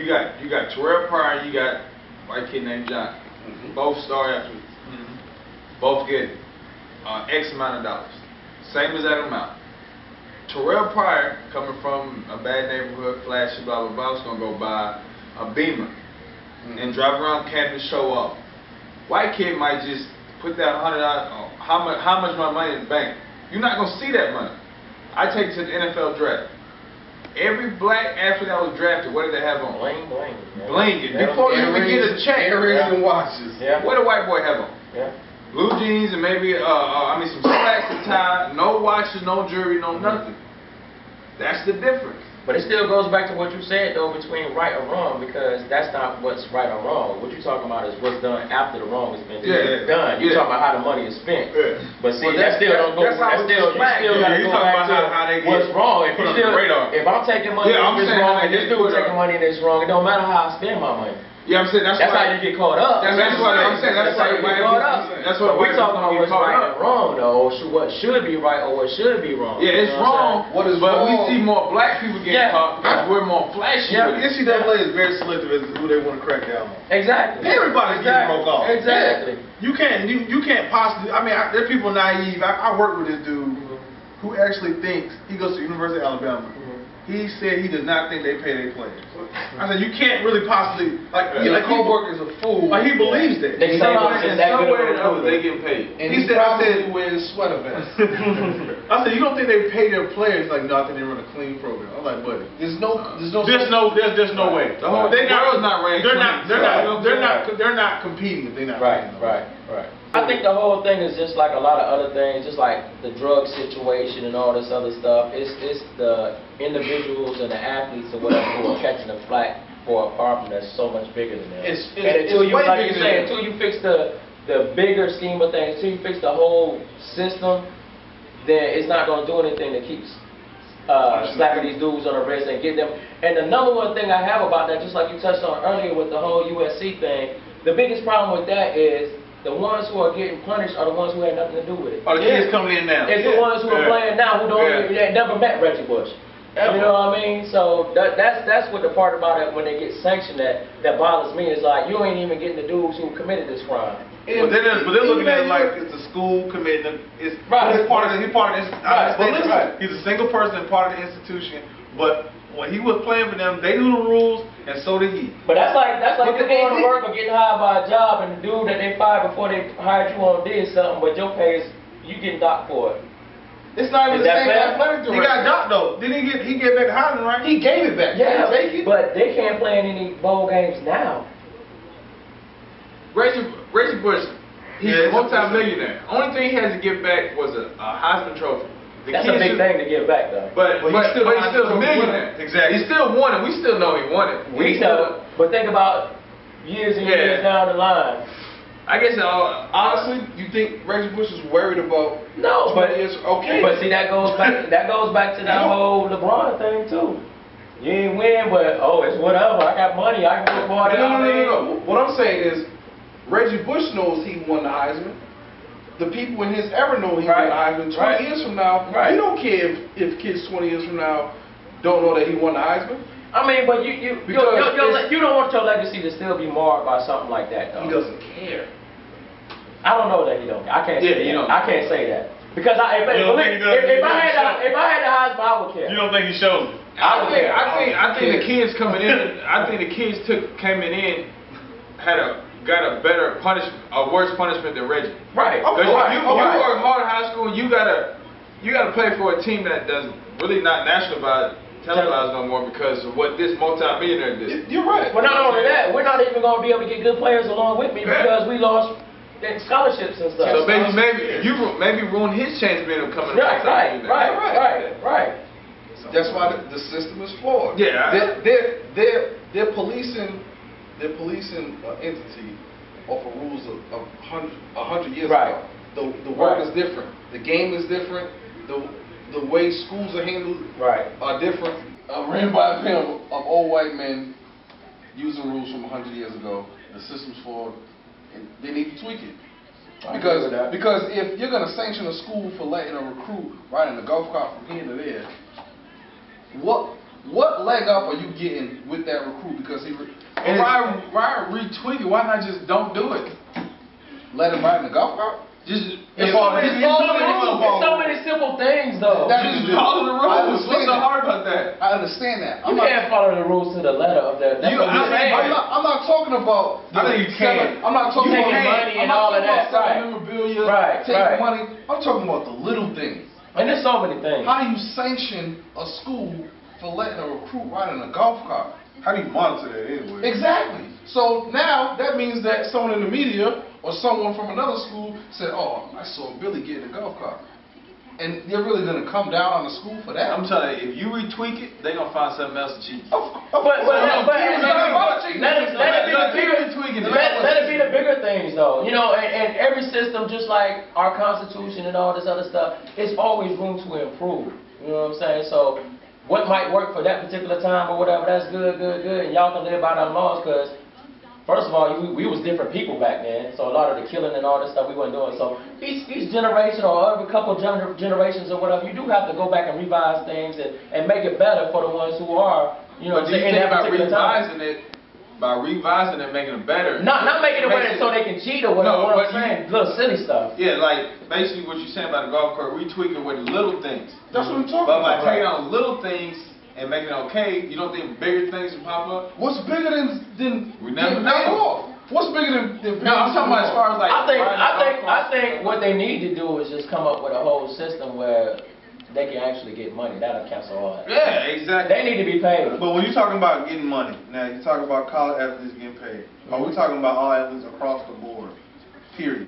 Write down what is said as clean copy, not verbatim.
you got Terrelle Pryor, you got white kid named John. Both star athletes. Both get X amount of dollars. Same exact amount. Terrelle Pryor, coming from a bad neighborhood, flashy, blah blah blah, is gonna go buy a Beamer and drive around campus, show off. White kid might just put that $100. How much my money in the bank? You're not gonna see that money. I take it to the NFL draft. Every black athlete that was drafted, what did they have on? Bling, bling. Bling. Before you even get a check. Earrings and watches. What did white boy have on? Blue jeans and maybe some slacks and tie. No watches, no jewelry, no nothing. That's the difference. But it still goes back to what you said though, between right or wrong, because that's not what's right or wrong. What you're talking about is what's done after the wrong has been done. You're talking about how the money is spent. But see, that still don't go. You still gotta go back to what's wrong. If I'm taking money and it's wrong, and this dude taking money and it's wrong, it don't matter how I spend my money. Yeah, I'm saying that's how you get caught up. That's what I'm saying. That's why you get caught up. That's what we're talking about. What's right and wrong, though. What should be right or what should be wrong. Yeah, it's wrong. But we see more black people getting caught because we're more flashy. Yeah, the NCAA is very selective as to who they want to crack down on. Exactly. Everybody's getting broke off. Exactly. You can't possibly. I mean, there are people naive. I work with this dude who actually thinks he goes to the University of Alabama. He said he does not think they pay their players. I said, you can't really possibly, your co-worker's a fool. Like, he believes that. Somewhere or another, they get paid. And he probably wears sweater vests. I said, you don't think they pay their players? Like, no, I think they run a clean program. I'm like, buddy, there's no way. The whole world's not ranked. They're not competing if they're not. Right. I think the whole thing is just like a lot of other things, just like the drug situation and all this other stuff. It's the individuals and the athletes or whatever who are catching the flack for a problem that's so much bigger than them. Until you fix the bigger scheme of things, until you fix the whole system, then it's not going to do anything to keep slapping these dudes on the wrist and get them. And the number one thing I have about that, just like you touched on earlier with the whole USC thing, the biggest problem with that is the ones who are getting punished are the ones who had nothing to do with it. Oh, the kids coming in now. It's the ones who are playing now who never met Reggie Bush. You know what I mean? So that's what the part about it when they get sanctioned that bothers me is like you ain't even getting the dudes who committed this crime. But they're looking at it like it's a school committing. He's part of this. He's a single person and part of the institution, but when he was playing for them, they knew the rules, and so did he. But that's like you going to work or getting hired by a job, and the dude that they fired before they hired you on did something, but your pay is you getting docked for it. It's not even the same athletic director. He got docked though. Didn't he get back Heisman, right? He gave it back. Yeah, but they can't play in any bowl games now. Reggie Bush, he's a multi-millionaire. Only thing he has to give back was a Heisman trophy. That's a big thing to give back, though. But he's still a millionaire. Exactly. He still won it. We still know he won it. We know. But think about years and years down the line. I guess honestly, you think Reggie Bush is worried about? No, but okay. But see, that goes back to that whole LeBron thing too. You ain't win, but it's whatever. I got money. I can put more. No. What I'm saying is, Reggie Bush knows he won the Heisman. The people in his era know he won the Heisman. 20 years from now, you don't care if kids 20 years from now don't know that he won the Heisman. I mean, but you don't want your legacy to still be marred by something like that, though. He doesn't care. I don't know that he don't. I can't say that. I can't say that because if I had the Heisman, I would care. You don't think he showed it? I think the kids coming in. I think the kids came in got a worse punishment than Reggie. Right. Because you work hard in high school, you gotta play for a team that does really not televised no more because of what this multi-millionaire did. You're right. But not only that, we're not even going to be able to get good players along with me because we lost scholarships and stuff. So maybe ruin his chance of being coming. Right. That's why the system is flawed. Yeah. They're policing an entity off of rules of 100 years ago. The world is different. The game is different. The way schools are handled are different. Ran by a panel of old white men using rules from 100 years ago. The system's flawed, and they need to tweak it. Because if you're going to sanction a school for letting a recruit ride in a golf cart from here to there, what what leg up are you getting with that recruit because he? And Pryor retweet it. Why not just don't do it? Let him ride in the golf cart? Just It's so many simple things, though. just follow the rules. What's so hard about that? I understand that. You can't follow the rules to the letter of that. That's what I'm saying. I'm not talking about. I think you can. I'm not talking about money and all of that. Right. Memorabilia, taking money. I'm talking about the little things. And there's so many things. How do you sanction a school for letting a recruit ride in a golf cart? How do you monitor that anyway? Exactly. So now that means that someone in the media or someone from another school said, "Oh, I saw Billy get in a golf cart," and they're really gonna come down on the school for that. I'm telling you, if you retweak it, they're gonna find something else to cheat. Let it be the bigger things, though. You know, and every system, just like our Constitution and all this other stuff, it's always room to improve. You know what I'm saying? So what might work for that particular time or whatever, that's good, and y'all can live by them laws, because first of all, we was different people back then, so a lot of the killing and all this stuff we weren't doing. So each generation or every couple of generations or whatever, you do have to go back and revise things and make it better for the ones who are, you know, But do you in think that by particular revising time. by revising it, making it better? Not making it better so they can cheat or whatever. No, what I'm but saying, little silly stuff. Yeah, like basically what you're saying about the golf cart, retweaking with little things. That's what I'm talking But by about. taking on little things and making it okay, you don't think bigger things will pop up? What's bigger than We never getting paid know. off? What's bigger than No, I'm talking about as far as like. I think what they need to do is just come up with a whole system where they can actually get money. That'll cancel all that. Yeah, exactly. They need to be paid. But when you're talking about getting money, now you're talking about college athletes getting paid. Are we talking about all athletes across the board? Period.